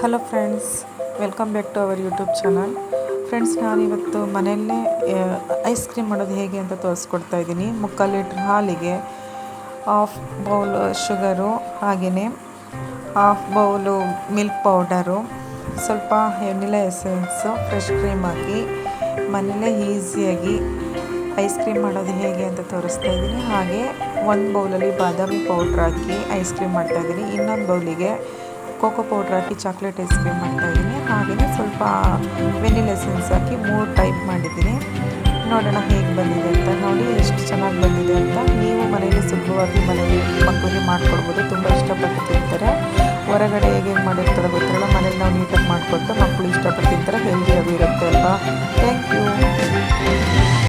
Hello friends, welcome back to our YouTube channel. Friends, ನಾನಿವತ್ತು ಮನೆಯಲ್ಲೇ ice cream ಮಾಡೋದು ಹೇಗೆ ಅಂತ ತೋರಿಸ್ಕೊಡ್ತಾ ಇದ್ದೀನಿ. 3/4 ಲೀಟ್ರ್ ಹಾಲಿಗೆ ಹಾಫ್ ಬೌಲ್ ಶುಗರು, ಹಾಗೆಯೇ ಹಾಫ್ ಬೌಲು ಮಿಲ್ಕ್ ಪೌಡರು, ಸ್ವಲ್ಪ ವೆನಿಲಾ ಎಸೆನ್ಸು, ಫ್ರೆಶ್ ಕ್ರೀಮ್ ಹಾಕಿ ಮನೆಯಲ್ಲೇ ಈಸಿಯಾಗಿ ಐಸ್ ಕ್ರೀಮ್ ಮಾಡೋದು ಹೇಗೆ ಅಂತ ತೋರಿಸ್ತಾ ಇದ್ದೀನಿ. ಹಾಗೆ ಒಂದು ಬೌಲಲ್ಲಿ ಬಾದಾಮಿ ಪೌಡ್ರ್ ಹಾಕಿ ಐಸ್ ಕ್ರೀಮ್ ಮಾಡ್ತಾಯಿದ್ದೀನಿ. ಇನ್ನೊಂದು ಬೌಲಿಗೆ ಕೋಕೋ ಪೌಡ್ರ್ ಹಾಕಿ ಚಾಕ್ಲೇಟ್ ಐಸ್ ಕ್ರೀಮ್ ಮಾಡ್ತಾಯಿದ್ದೀನಿ. ಹಾಗೆಯೇ ಸ್ವಲ್ಪ ವೆನಿಲಾ ಎಸೆನ್ಸ್ ಹಾಕಿ 3 ಟೈಪ್ ಮಾಡಿದ್ದೀನಿ. ನೋಡೋಣ ಹೇಗೆ ಬಂದಿದೆ ಅಂತ. ನೋಡಿ ಎಷ್ಟು ಚೆನ್ನಾಗಿ ಬಂದಿದೆ ಅಂತ. ನೀವು ಮನೆಯಲ್ಲಿ ಸುಲಭವಾಗಿ ಮನೆಯಲ್ಲಿ ಮಕ್ಕಳಿಗೆ ಮಾಡಿಕೊಡ್ಬೋದು. ತುಂಬ ಇಷ್ಟಪಟ್ಟು ತಿಂತಾರೆ. ಹೊರಗಡೆ ಹೇಗೆ ಮಾಡಿರ್ತಾರೆ ಗೊತ್ತಿರಲ್ಲ, ಮನೇಲಿ ನಾವು ನೀಟಾಗಿ ಮಾಡಿಕೊಟ್ರೆ ಮಕ್ಕಳು ಇಷ್ಟಪಟ್ಟು ತಿಂತಾರೆ. ಹೆಲ್ದಿಯಾಗೂ ಇರುತ್ತೆ ಅಲ್ವಾ. Thank you.